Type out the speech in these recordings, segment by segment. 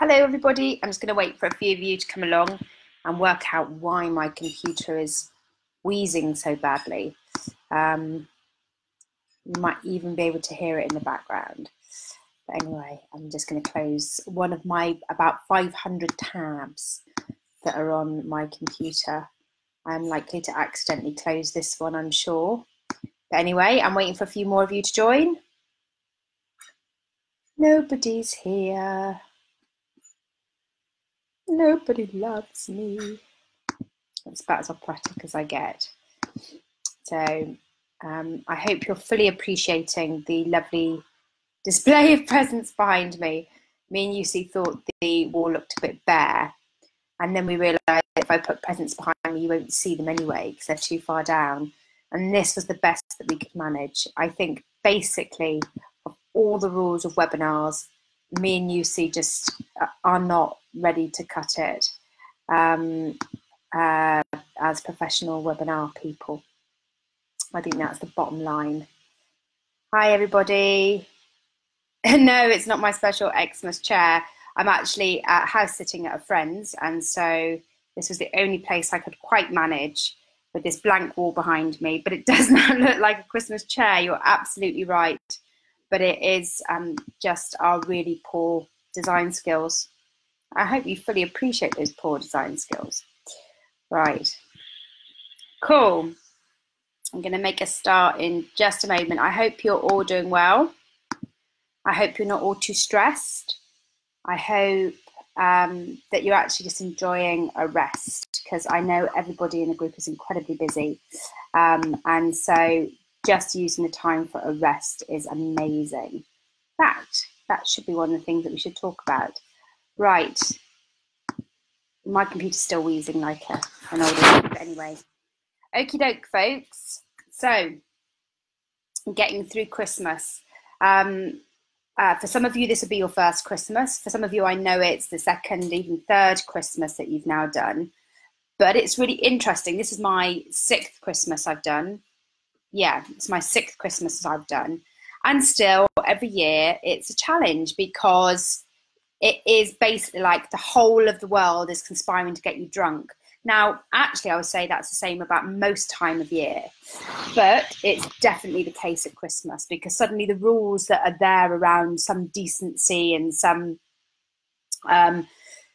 Hello everybody, I'm just going to wait for a few of you to come along and work out why my computer is wheezing so badly. You might even be able to hear it in the background. But anyway, I'm just going to close one of my about 500 tabs that are on my computer. I'm likely to accidentally close this one, I'm sure. But anyway, I'm waiting for a few more of you to join. Nobody's here. Nobody loves me. That's about as operatic as I get. So I hope you're fully appreciating the lovely display of presents behind me. Me and Lucy thought the wall looked a bit bare, and then we realised if I put presents behind me, you won't see them anyway because they're too far down. And this was the best that we could manage. I think basically of all the rules of webinars, me and Lucy just are not ready to cut it as professional webinar people. I think that's the bottom line. Hi everybody. No, it's not my special Xmas chair. I'm actually house sitting at a friend's, and so this was the only place I could quite manage with this blank wall behind me, but it does not look like a Christmas chair. You're absolutely right. But it is just our really poor design skills. I hope you fully appreciate those poor design skills. Right, cool. I'm going to make a start in just a moment. I hope you're all doing well. I hope you're not all too stressed. I hope that you're actually just enjoying a rest, because I know everybody in the group is incredibly busy. And so just using the time for a rest is amazing. In fact, that should be one of the things that we should talk about. Right. My computer's still wheezing like an older one, but anyway. Okie doke, folks. So, getting through Christmas. For some of you, this will be your first Christmas. For some of you, I know it's the second, even third Christmas that you've now done. But it's really interesting. This is my 6th Christmas I've done. Yeah, it's my 6th Christmas I've done. And still, every year, it's a challenge because it is basically like the whole of the world is conspiring to get you drunk. Now, actually, I would say that's the same about most time of year, but it's definitely the case at Christmas, because suddenly the rules that are there around some decency and some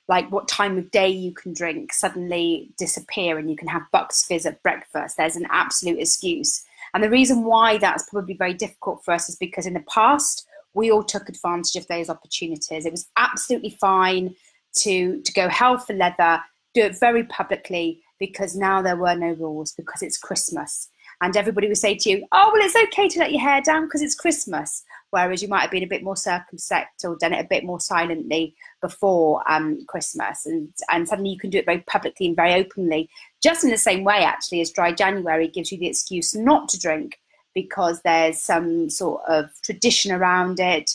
like what time of day you can drink suddenly disappear, and you can have Bucks Fizz at breakfast. There's an absolute excuse. And the reason why that's probably very difficult for us is because in the past, we all took advantage of those opportunities. It was absolutely fine to go hell for leather, do it very publicly, because now there were no rules, because it's Christmas. And everybody would say to you, oh, well, it's okay to let your hair down because it's Christmas. Whereas you might have been a bit more circumspect or done it a bit more silently before Christmas. And suddenly you can do it very publicly and very openly, just in the same way, actually, as Dry January gives you the excuse not to drink because there's some sort of tradition around it.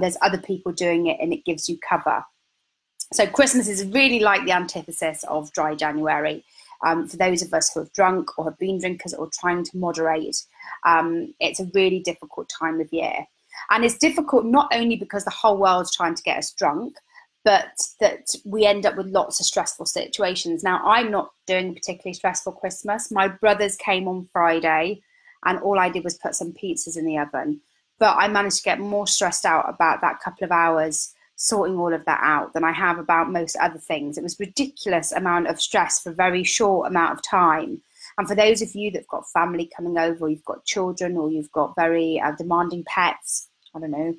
There's other people doing it, and it gives you cover. So Christmas is really like the antithesis of Dry January. For those of us who have drunk or have been drinkers or trying to moderate, it's a really difficult time of year. And it's difficult not only because the whole world's trying to get us drunk, but that we end up with lots of stressful situations. Now, I'm not doing a particularly stressful Christmas. My brothers came on Friday, and all I did was put some pizzas in the oven. But I managed to get more stressed out about that couple of hours sorting all of that out than I have about most other things. It was a ridiculous amount of stress for a very short amount of time. And for those of you that've got family coming over, or you've got children, or you've got very demanding pets, I don't know,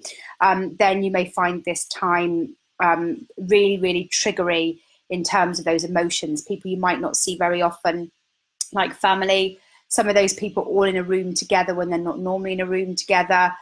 then you may find this time really, really triggery in terms of those emotions. People you might not see very often, like family, some of those people all in a room together when they're not normally in a room together.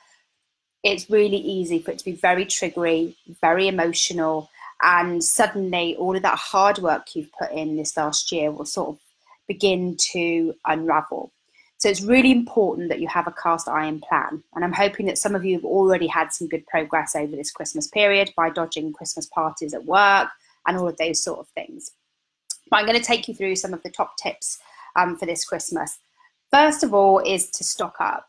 It's really easy for it to be very triggery, very emotional, and suddenly all of that hard work you've put in this last year will sort of begin to unravel. So it's really important that you have a cast iron plan. And I'm hoping that some of you have already had some good progress over this Christmas period by dodging Christmas parties at work and all of those sort of things. But I'm going to take you through some of the top tips for this Christmas. First of all is to stock up.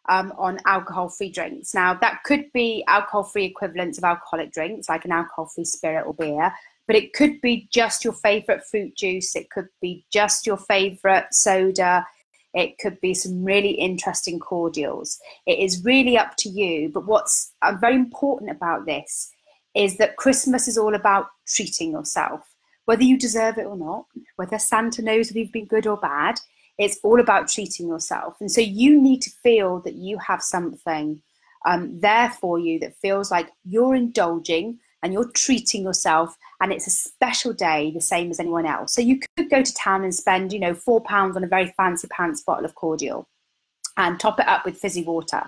on alcohol-free drinks. Now, that could be alcohol-free equivalents of alcoholic drinks, like an alcohol-free spirit or beer, but it could be just your favourite fruit juice. It could be just your favourite soda. It could be some really interesting cordials. It is really up to you. But what's very important about this is that Christmas is all about treating yourself, whether you deserve it or not, whether Santa knows that you've been good or bad. It's all about treating yourself. And so you need to feel that you have something there for you that feels like you're indulging and you're treating yourself, and it's a special day, the same as anyone else. So you could go to town and spend, you know, £4 on a very fancy pants bottle of cordial and top it up with fizzy water.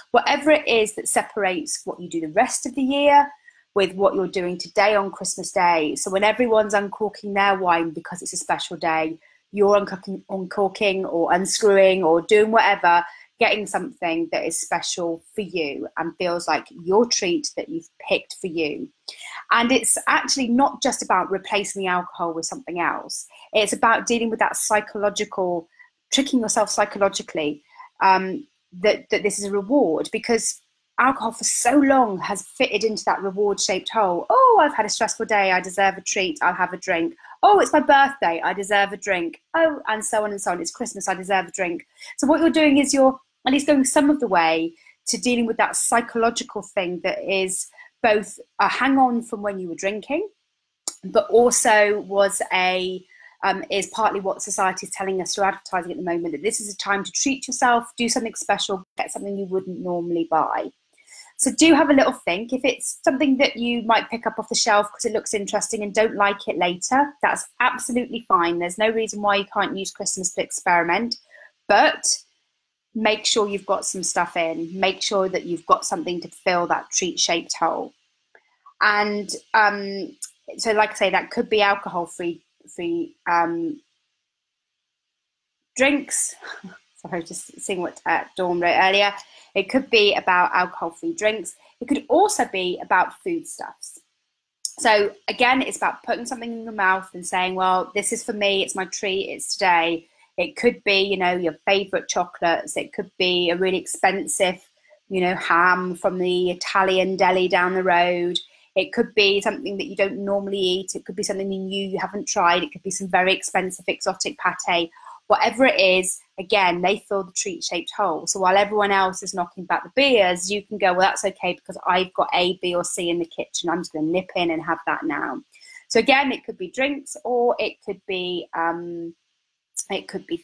Whatever it is that separates what you do the rest of the year with what you're doing today on Christmas Day. So when everyone's uncorking their wine because it's a special day, you're uncorking or unscrewing or doing whatever, getting something that is special for you and feels like your treat that you've picked for you. And it's actually not just about replacing the alcohol with something else. It's about dealing with that psychological, tricking yourself psychologically, that this is a reward, because alcohol for so long has fitted into that reward shaped hole. Oh, I've had a stressful day, I deserve a treat, I'll have a drink. Oh, it's my birthday, I deserve a drink. Oh, and so on and so on. It's Christmas, I deserve a drink. So what you're doing is you're at least going some of the way to dealing with that psychological thing that is both a hang on from when you were drinking, but also was is partly what society is telling us through advertising at the moment, that this is a time to treat yourself, do something special, get something you wouldn't normally buy. So do have a little think. If it's something that you might pick up off the shelf because it looks interesting and don't like it later, that's absolutely fine. There's no reason why you can't use Christmas to experiment, but make sure you've got some stuff in. Make sure that you've got something to fill that treat-shaped hole. And so like I say, that could be alcohol-free drinks. Sorry, just seeing what Dawn wrote earlier. It could be about alcohol-free drinks. It could also be about foodstuffs. So again, it's about putting something in your mouth and saying, well, this is for me, it's my treat, it's today. It could be, you know, your favorite chocolates. It could be a really expensive, you know, ham from the Italian deli down the road. It could be something that you don't normally eat. It could be something new you haven't tried. It could be some very expensive exotic pate. Whatever it is, again, they fill the treat-shaped hole. So while everyone else is knocking back the beers, you can go, well, that's okay because I've got A, B, or C in the kitchen. I'm just going to nip in and have that now. So again, it could be drinks, or it could be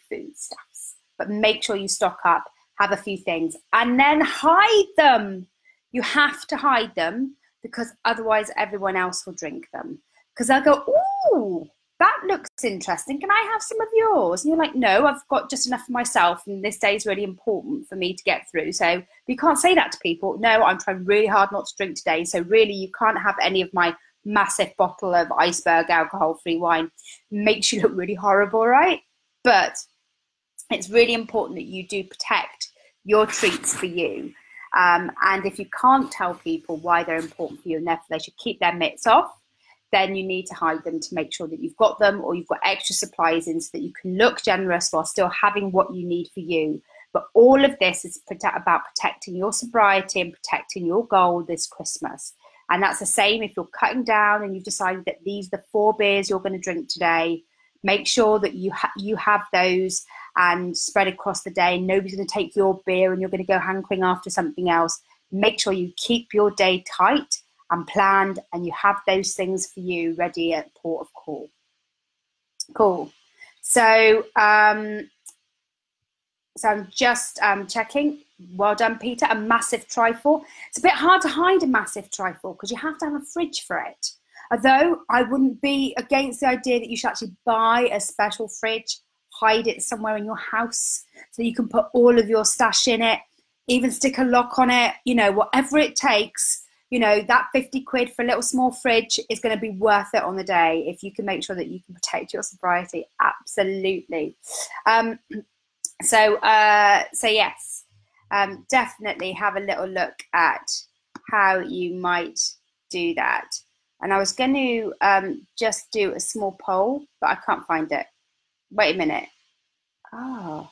foodstuffs. But make sure you stock up, have a few things, and then hide them. You have to hide them, because otherwise everyone else will drink them. Because they'll go, ooh, that looks interesting. Can I have some of yours? And you're like, no, I've got just enough for myself, and this day is really important for me to get through. So you can't say that to people. No, I'm trying really hard not to drink today, so really you can't have any of my massive bottle of iceberg alcohol-free wine. Makes you look really horrible, right? But it's really important that you do protect your treats for you. And if you can't tell people why they're important for you and therefore they should keep their mitts off, then you need to hide them to make sure that you've got them, or you've got extra supplies in so that you can look generous while still having what you need for you. But all of this is about protecting your sobriety and protecting your goal this Christmas. And that's the same if you're cutting down and you've decided that these are the 4 beers you're going to drink today. Make sure that you have those and spread across the day. Nobody's going to take your beer and you're going to go hankering after something else. Make sure you keep your day tight and planned, and you have those things for you ready at port of call. Cool. So, I'm just checking. Well done, Peter. A massive trifle. It's a bit hard to hide a massive trifle because you have to have a fridge for it. Although I wouldn't be against the idea that you should actually buy a special fridge, hide it somewhere in your house so you can put all of your stash in it, even stick a lock on it, you know, whatever it takes. You know, that 50 quid for a little small fridge is going to be worth it on the day if you can make sure that you can protect your sobriety. Absolutely. So yes, definitely have a little look at how you might do that. And I was going to just do a small poll, but I can't find it. Wait a minute. Oh,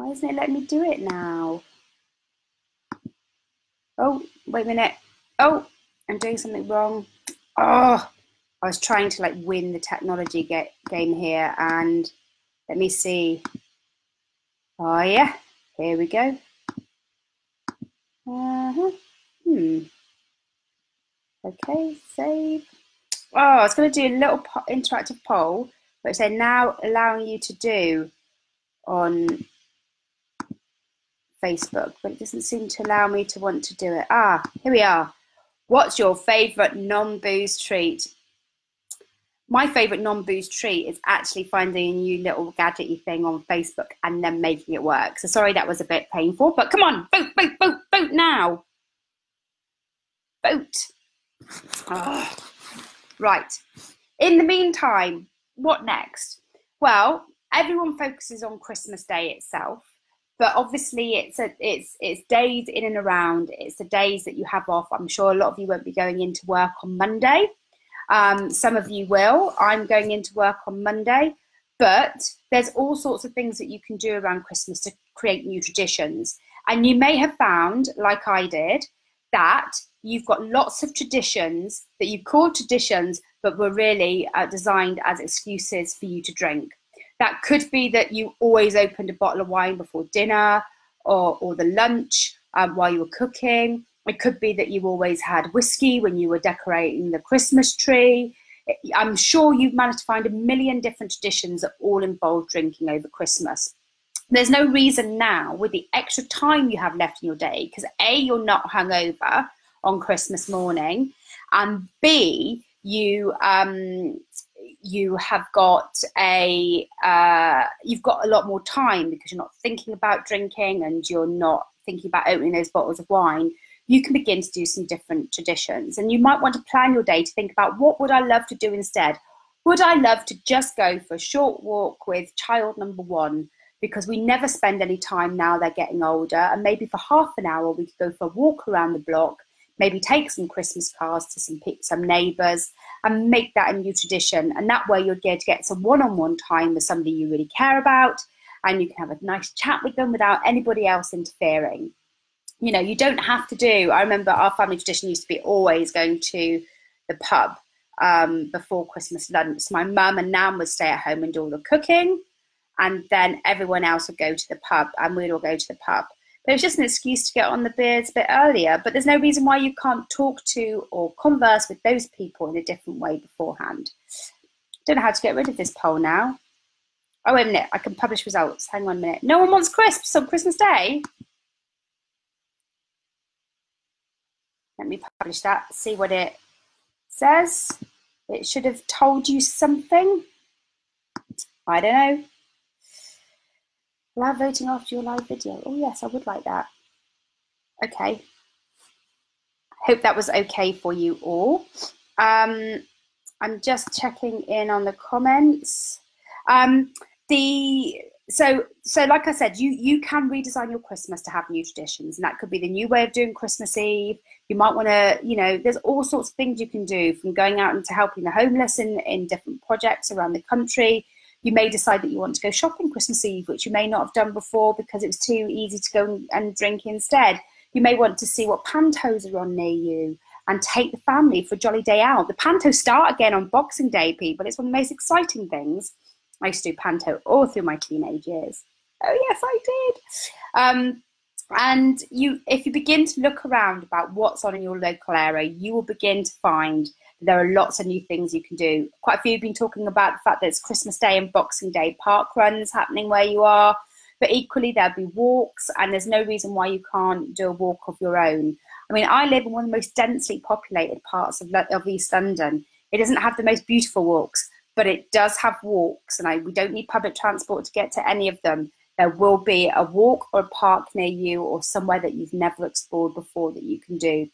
Why isn't it letting me do it now? Oh, wait a minute. Oh, I'm doing something wrong. Oh, I was trying to like win the technology game here, and let me see. Oh yeah, here we go. Okay, save. Oh, it's going to do a little interactive poll, which they're now allowing you to do on Facebook, but it doesn't seem to allow me to want to do it. Ah, here we are. What's your favourite non-booze treat? My favourite non-booze treat is actually finding a new little gadgety thing on Facebook and then making it work. So sorry that was a bit painful, but come on, vote, vote, vote, vote now. Vote. Oh. Right. In the meantime, what next? Well, everyone focuses on Christmas Day itself, but obviously it's days in and around. It's the days that you have off. I'm sure a lot of you won't be going into work on Monday. Some of you will. I'm going into work on Monday, but there's all sorts of things that you can do around Christmas to create new traditions. And you may have found, like I did, that you've got lots of traditions that you called traditions, but were really designed as excuses for you to drink. That could be that you always opened a bottle of wine before dinner or the lunch while you were cooking. It could be that you always had whiskey when you were decorating the Christmas tree. I'm sure you've managed to find a million different traditions that all involve drinking over Christmas. There's no reason now, with the extra time you have left in your day, because A, you're not hungover on Christmas morning, and B, you have got you've got a lot more time because you're not thinking about drinking and you're not thinking about opening those bottles of wine. You can begin to do some different traditions, and you might want to plan your day to think about, what would I love to do instead? Would I love to just go for a short walk with child number one? Because we never spend any time now they're getting older, and maybe for half an hour we could go for a walk around the block, maybe take some Christmas cards to some neighbours and make that a new tradition. And that way you'll get some one-on-one time with somebody you really care about, and you can have a nice chat with them without anybody else interfering. You know, you don't have to do, I remember our family tradition used to be always going to the pub before Christmas lunch. So my mum and nan would stay at home and do all the cooking, and then everyone else would go to the pub and we'd all go to the pub. But it's just an excuse to get on the beers a bit earlier. But there's no reason why you can't talk to or converse with those people in a different way beforehand. Don't know how to get rid of this poll now. Oh, wait a minute, I can publish results. Hang on a minute. No one wants crisps on Christmas Day? Let me publish that, see what it says. It should have told you something. I don't know. Allow voting after your live video. Oh yes, I would like that. Okay. Hope that was okay for you all. I'm just checking in on the comments. So like I said, you can redesign your Christmas to have new traditions, and that could be the new way of doing Christmas Eve. You might want to, you know, there's all sorts of things you can do, from going out into helping the homeless in different projects around the country. You may decide that you want to go shopping Christmas Eve, which you may not have done before because it was too easy to go and drink instead. You may want to see what pantos are on near you and take the family for a jolly day out. The pantos start again on Boxing Day, people. It's one of the most exciting things. I used to do panto all through my teenage years. Oh yes, I did. And if you begin to look around about what's on in your local area, you will begin to find there are lots of new things you can do. Quite a few have been talking about the fact that it's Christmas Day and Boxing Day park runs happening where you are, but equally there'll be walks, and there's no reason why you can't do a walk of your own. I mean, I live in one of the most densely populated parts of East London. It doesn't have the most beautiful walks, but it does have walks, and we don't need public transport to get to any of them. There will be a walk or a park near you, or somewhere that you've never explored before that you can do.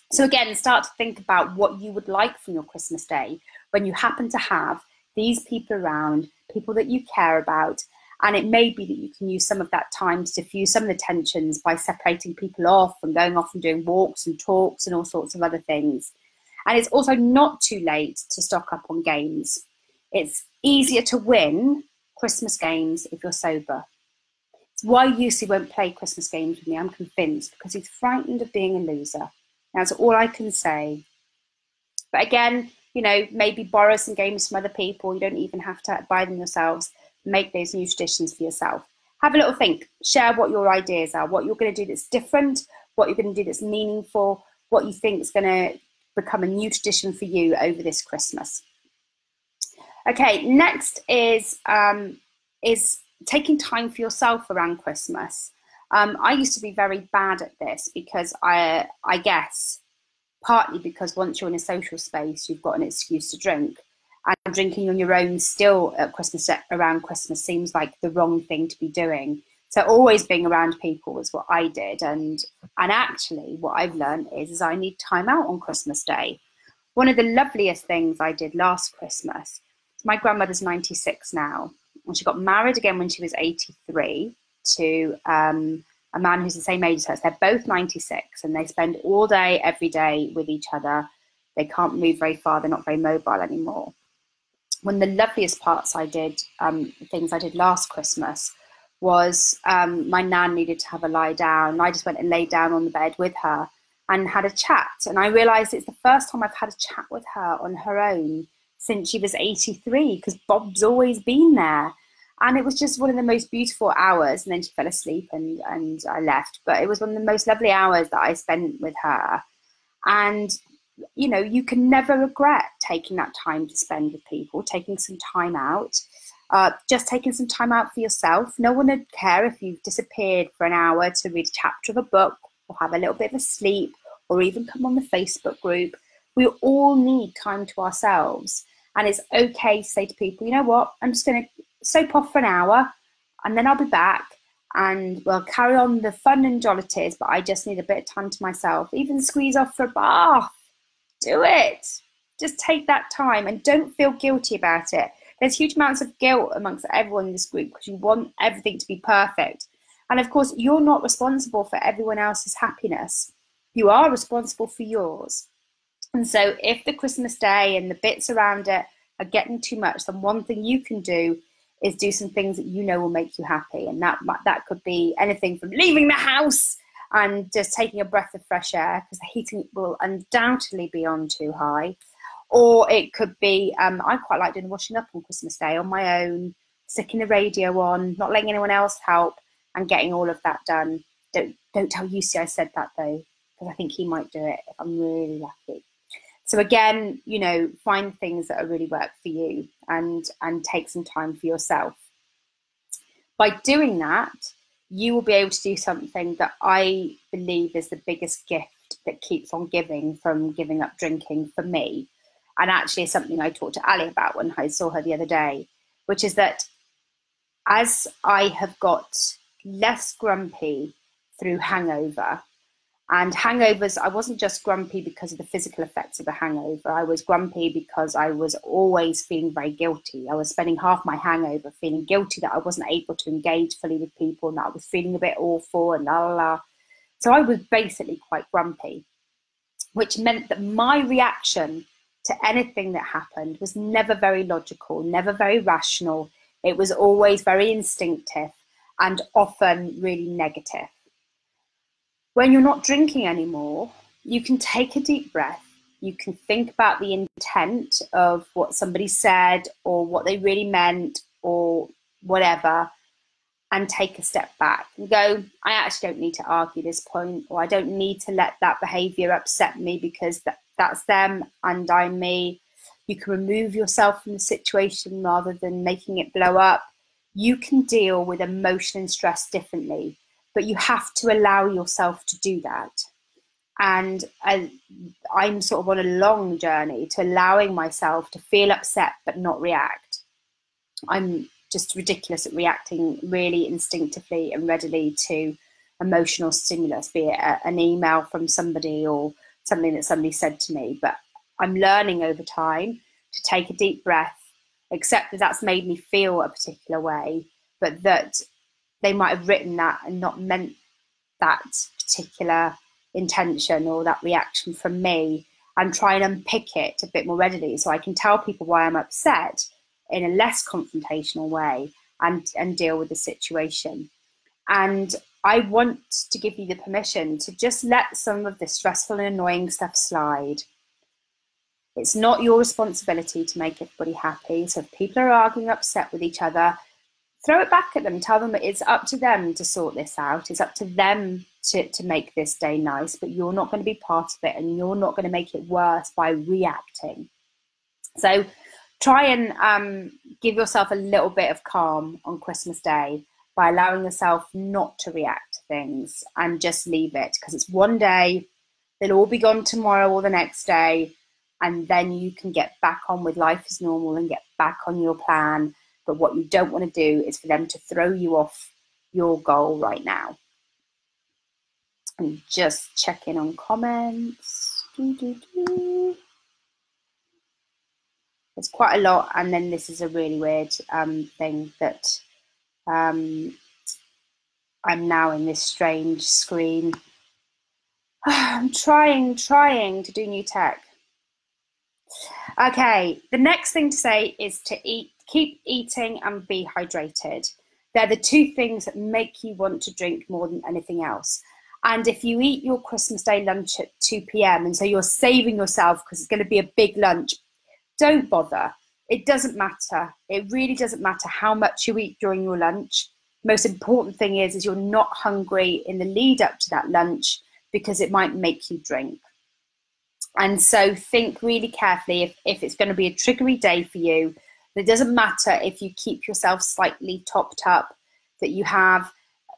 So again, start to think about what you would like from your Christmas Day when you happen to have these people around, people that you care about, and it may be that you can use some of that time to diffuse some of the tensions by separating people off and going off and doing walks and talks and all sorts of other things. And it's also not too late to stock up on games. It's easier to win Christmas games if you're sober. It's why Yussi won't play Christmas games with me, I'm convinced, because he's frightened of being a loser. That's all I can say. But again, you know, maybe borrow some games from other people. You don't even have to buy them yourselves. Make those new traditions for yourself. Have a little think. Share what your ideas are, what you're going to do that's different, what you're going to do that's meaningful, what you think is going to become a new tradition for you over this Christmas. Okay, next is taking time for yourself around Christmas. I used to be very bad at this because I guess partly because once you're in a social space, you've got an excuse to drink. And drinking on your own still at Christmas, around Christmas, seems like the wrong thing to be doing. So always being around people was what I did. And actually what I've learned is I need time out on Christmas Day. One of the loveliest things I did last Christmas, my grandmother's 96 now, and she got married again when she was 83 to a man who's the same age as her. So they're both 96 and they spend all day, every day with each other. They can't move very far. They're not very mobile anymore. One of the loveliest parts I did, things I did last Christmas, was my nan needed to have a lie down. And I just went and laid down on the bed with her and had a chat. And I realised it's the first time I've had a chat with her on her own since she was 83, because Bob's always been there. And it was just one of the most beautiful hours. And then she fell asleep and I left. But it was one of the most lovely hours that I spent with her. And, you know, you can never regret taking that time to spend with people, taking some time out, just taking some time out for yourself. No one would care if you've disappeared for an hour to read a chapter of a book or have a little bit of a sleep or even come on the Facebook group. We all need time to ourselves. And it's okay to say to people, you know what, I'm just going to soap off for an hour and then I'll be back and we'll carry on the fun and jollities, but I just need a bit of time to myself. Even squeeze off for a bath. Do it. Just take that time and don't feel guilty about it. There's huge amounts of guilt amongst everyone in this group because you want everything to be perfect. And of course, you're not responsible for everyone else's happiness. You are responsible for yours. And so if the Christmas Day and the bits around it are getting too much, then one thing you can do is do some things that you know will make you happy. And that could be anything from leaving the house and just taking a breath of fresh air, because the heating will undoubtedly be on too high. Or it could be, I quite like doing washing up on Christmas Day on my own, sticking the radio on, not letting anyone else help, and getting all of that done. Don't tell Yussi I said that though, because I think he might do it if I'm really lucky. So again, you know, find things that really work for you and take some time for yourself. By doing that, you will be able to do something that I believe is the biggest gift that keeps on giving from giving up drinking for me. And actually it's something I talked to Ali about when I saw her the other day, which is that as I have got less grumpy through hangover, and hangovers, I wasn't just grumpy because of the physical effects of the hangover. I was grumpy because I was always feeling very guilty. I was spending half my hangover feeling guilty that I wasn't able to engage fully with people and that I was feeling a bit awful and la la la. So I was basically quite grumpy, which meant that my reaction to anything that happened was never very logical, never very rational. It was always very instinctive and often really negative. When you're not drinking anymore, you can take a deep breath. You can think about the intent of what somebody said or what they really meant or whatever, and take a step back and go, I actually don't need to argue this point, or I don't need to let that behavior upset me because that's them and I'm me. You can remove yourself from the situation rather than making it blow up. You can deal with emotion and stress differently, but you have to allow yourself to do that. And I'm sort of on a long journey to allowing myself to feel upset but not react. I'm just ridiculous at reacting really instinctively and readily to emotional stimulus, be it an email from somebody or something that somebody said to me. But I'm learning over time to take a deep breath, accept that that's made me feel a particular way, but that they might have written that and not meant that particular intention or that reaction from me, and try and unpick it a bit more readily so I can tell people why I'm upset in a less confrontational way and deal with the situation. And I want to give you the permission to just let some of the stressful and annoying stuff slide. It's not your responsibility to make everybody happy. So if people are arguing, upset with each other, throw it back at them. Tell them it's up to them to sort this out. It's up to them to make this day nice, but you're not going to be part of it, and you're not going to make it worse by reacting. So try and give yourself a little bit of calm on Christmas Day by allowing yourself not to react to things and just leave it, because it's one day. They'll all be gone tomorrow or the next day, and then you can get back on with life as normal and get back on your plan. But what you don't want to do is for them to throw you off your goal right now. And just check in on comments. There's quite a lot, and then this is a really weird thing that I'm now in this strange screen. I'm trying to do new tech. Okay, the next thing to say is to keep eating and be hydrated. They're the two things that make you want to drink more than anything else. And if you eat your Christmas Day lunch at 2 p.m. and so you're saving yourself because it's going to be a big lunch, don't bother. It doesn't matter. It really doesn't matter how much you eat during your lunch. The most important thing is you're not hungry in the lead up to that lunch, because it might make you drink. And so think really carefully if it's going to be a triggery day for you. It doesn't matter if you keep yourself slightly topped up, that you have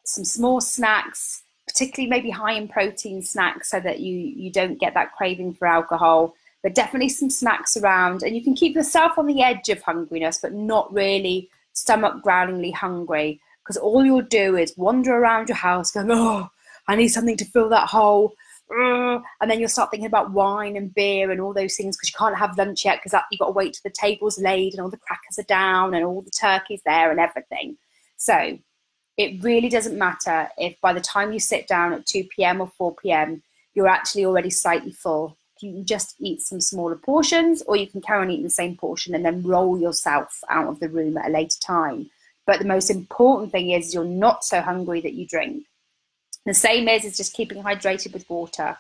some small snacks, particularly maybe high in protein snacks, so that you don't get that craving for alcohol, but definitely some snacks around. And you can keep yourself on the edge of hungriness, but not really stomach growlingly hungry, because all you'll do is wander around your house going, oh, I need something to fill that hole. And then you'll start thinking about wine and beer and all those things, because you can't have lunch yet because you've got to wait till the table's laid and all the crackers are down and all the turkey's there and everything. So it really doesn't matter if by the time you sit down at 2 p.m. or 4 p.m. you're actually already slightly full. You can just eat some smaller portions, or you can carry on eating the same portion and then roll yourself out of the room at a later time. But the most important thing is you're not so hungry that you drink. The same is just keeping hydrated with water.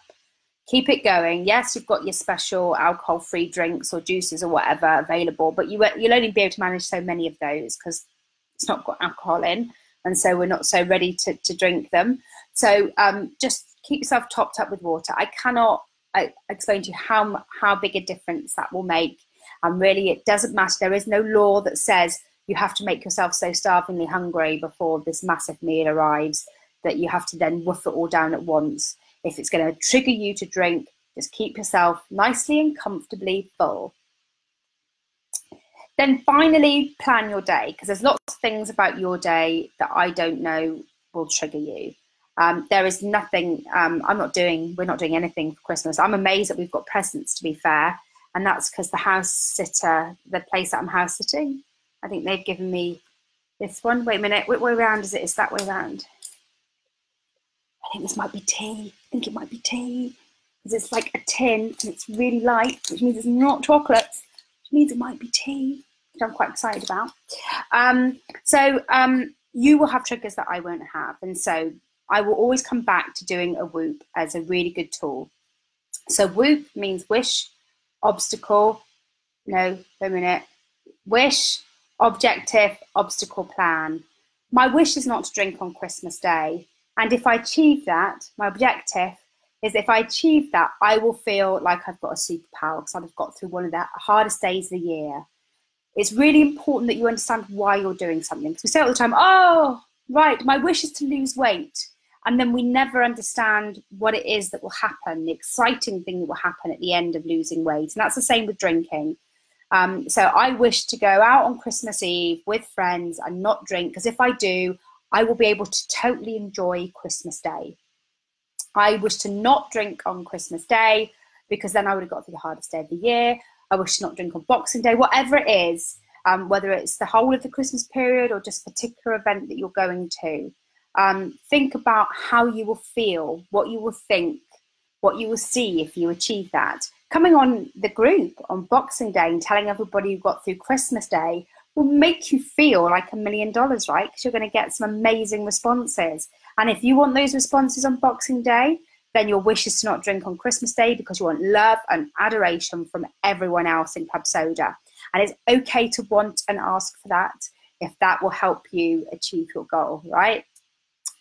Keep it going. Yes, you've got your special alcohol-free drinks or juices or whatever available, but you'll only be able to manage so many of those because it's not got alcohol in, and so we're not so ready to drink them. So just keep yourself topped up with water. I cannot explain to you how big a difference that will make. And really, it doesn't matter. There is no law that says you have to make yourself so starvingly hungry before this massive meal arrives that you have to then woof it all down at once. If it's going to trigger you to drink, just keep yourself nicely and comfortably full. Then finally, plan your day, because there's lots of things about your day that I don't know will trigger you. There is nothing, we're not doing anything for Christmas. I'm amazed that we've got presents, to be fair, and that's because the house sitter, the place that I'm house sitting, I think they've given me this one. Wait a minute, which way round is it? It's that way round. I think this might be tea. I think it might be tea, because it's like a tin and it's really light, which means it's not chocolates, which means it might be tea, which I'm quite excited about. You will have triggers that I won't have, and so I will always come back to doing a whoop as a really good tool. So whoop means wish, obstacle, no, wait a minute, wish, objective, obstacle, plan. My wish is not to drink on Christmas Day. And if I achieve that, my objective is if I achieve that, I will feel like I've got a superpower because I've got through one of the hardest days of the year. It's really important that you understand why you're doing something. Because we say all the time, oh, right, my wish is to lose weight. And then we never understand what it is that will happen, the exciting thing that will happen at the end of losing weight. And that's the same with drinking. So I wish to go out on Christmas Eve with friends and not drink, because if I do, I will be able to totally enjoy Christmas Day. I wish to not drink on Christmas Day because then I would have got through the hardest day of the year. I wish to not drink on Boxing Day, whatever it is, whether it's the whole of the Christmas period or just a particular event that you're going to. Think about how you will feel, what you will think, what you will see if you achieve that. Coming on the group on Boxing Day and telling everybody you got through Christmas Day will make you feel like $1 million, right? Because you're going to get some amazing responses. And if you want those responses on Boxing Day, then your wish is to not drink on Christmas Day, because you want love and adoration from everyone else in Club Soda. And it's okay to want and ask for that if that will help you achieve your goal, right?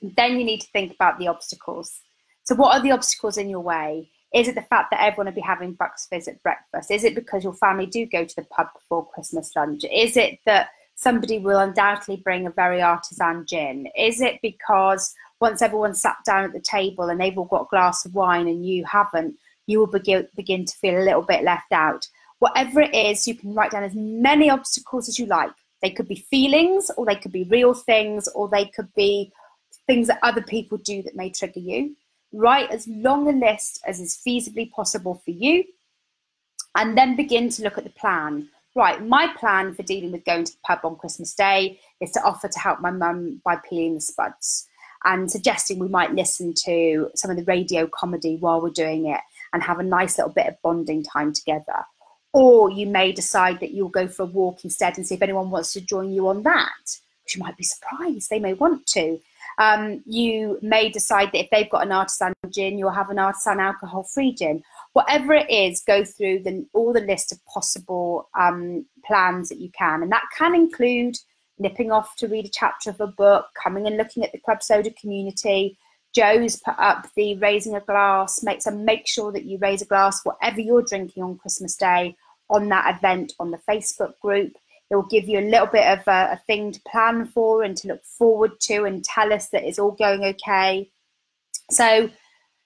Then you need to think about the obstacles. So what are the obstacles in your way? Is it the fact that everyone will be having Bucks Fizz at breakfast? Is it because your family do go to the pub before Christmas lunch? Is it that somebody will undoubtedly bring a very artisan gin? Is it because once everyone's sat down at the table and they've all got a glass of wine and you haven't, you will begin to feel a little bit left out? Whatever it is, you can write down as many obstacles as you like. They could be feelings, or they could be real things, or they could be things that other people do that may trigger you. Write as long a list as is feasibly possible for you, and then begin to look at the plan. Right, my plan for dealing with going to the pub on Christmas Day is to offer to help my mum by peeling the spuds, and suggesting we might listen to some of the radio comedy while we're doing it and have a nice little bit of bonding time together. Or you may decide that you'll go for a walk instead and see if anyone wants to join you on that, which you might be surprised, they may want to. You may decide that if they've got an artisan gin, you'll have an artisan alcohol-free gin. Whatever it is, go through all the list of possible plans that you can. And that can include nipping off to read a chapter of a book, coming and looking at the Club Soda community. Joe's put up the raising a glass. Make sure that you raise a glass, whatever you're drinking on Christmas Day, on that event on the Facebook group. It will give you a little bit of a thing to plan for and to look forward to, and tell us that it's all going okay. So,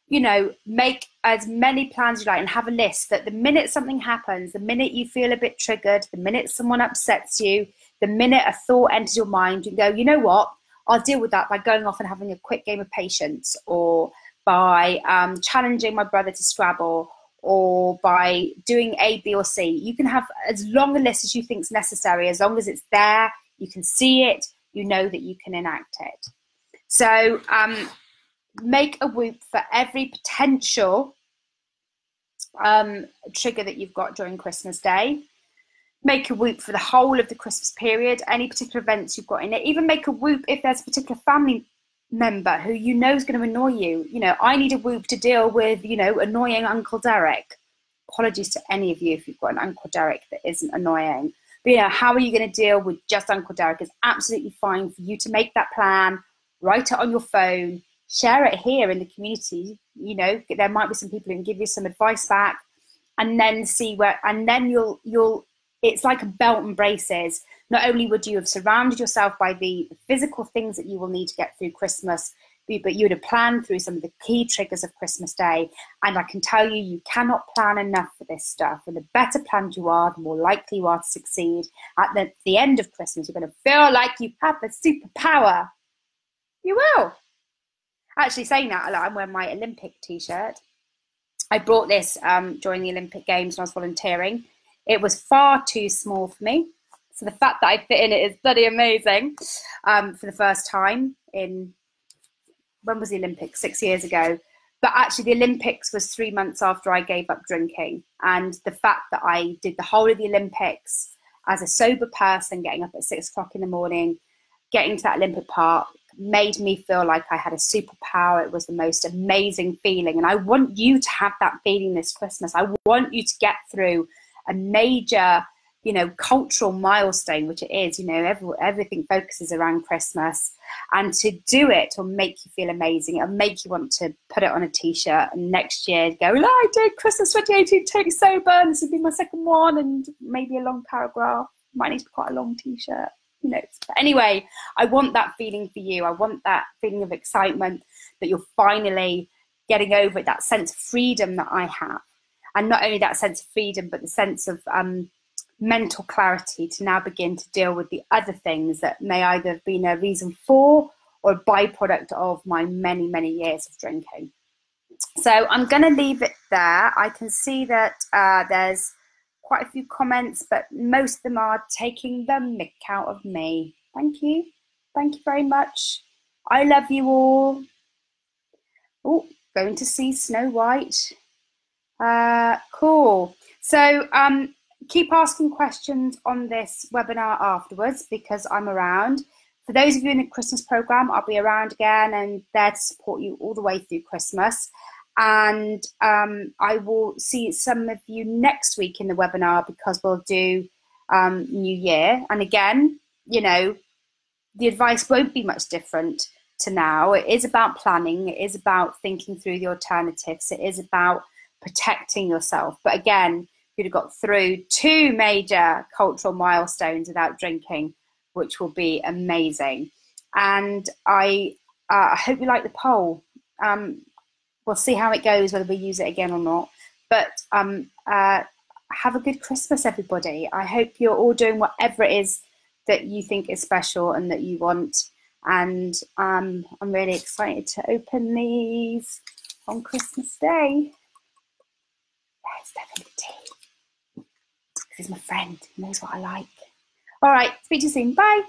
you know, make as many plans as you like, and have a list that the minute something happens, the minute you feel a bit triggered, the minute someone upsets you, the minute a thought enters your mind, you go, you know what? I'll deal with that by going off and having a quick game of patience, or by challenging my brother to Scrabble, or by doing A, B, or C. You can have as long a list as you think is necessary, as long as it's there, you can see it, you know that you can enact it. So make a whoop for every potential trigger that you've got during Christmas Day. Make a whoop for the whole of the Christmas period, any particular events you've got in it. Even make a whoop if there's a particular family member who you know is going to annoy you. You know, I need a whoop to deal with, you know, annoying Uncle Derek. Apologies to any of you if you've got an Uncle Derek that isn't annoying. But, you know, how are you going to deal with just Uncle Derek? It's absolutely fine for you to make that plan, write it on your phone, share it here in the community. You know, there might be some people who can give you some advice back, and then see where, and then you'll it's like a belt and braces. Not only would you have surrounded yourself by the physical things that you will need to get through Christmas, but you would have planned through some of the key triggers of Christmas Day. And I can tell you, you cannot plan enough for this stuff. And the better planned you are, the more likely you are to succeed. At the end of Christmas, you're going to feel like you have a superpower. You will. Actually, saying that, I'm wearing my Olympic t-shirt. I brought this during the Olympic Games when I was volunteering. It was far too small for me. So the fact that I fit in it is bloody amazing. For the first time in, when was the Olympics? 6 years ago. But actually the Olympics was 3 months after I gave up drinking. And the fact that I did the whole of the Olympics as a sober person, getting up at 6 o'clock in the morning, getting to that Olympic Park, made me feel like I had a superpower. It was the most amazing feeling. And I want you to have that feeling this Christmas. I want you to get through a major, you know, cultural milestone, which it is. You know, everything focuses around Christmas, and to do it will make you feel amazing. It'll make you want to put it on a t-shirt, and next year go, oh, I did Christmas 2018 totally sober, this will be my second one, and maybe a long paragraph. Might need to be quite a long t-shirt, you know. But anyway, I want that feeling for you. I want that feeling of excitement, that you're finally getting over it, that sense of freedom that I have. And not only that sense of freedom, but the sense of mental clarity to now begin to deal with the other things that may either have been a reason for or a byproduct of my many, many years of drinking. So I'm going to leave it there. I can see that there's quite a few comments, but most of them are taking the mick out of me. Thank you. Thank you very much. I love you all. Oh, going to see Snow White. Cool. So keep asking questions on this webinar afterwards because I'm around. For those of you in the Christmas program, I'll be around again and there to support you all the way through Christmas. And I will see some of you next week in the webinar because we'll do New Year. And again, you know, the advice won't be much different to now. It is about planning. It is about thinking through the alternatives. It is about protecting yourself. But again, you'd have got through 2 major cultural milestones without drinking, which will be amazing. And I hope you like the poll. We'll see how it goes, whether we use it again or not. But have a good Christmas, everybody. I hope you're all doing whatever it is that you think is special and that you want. And I'm really excited to open these on Christmas Day. There's Devin tea. This is my friend. He knows what I like. All right, speak to you soon. Bye.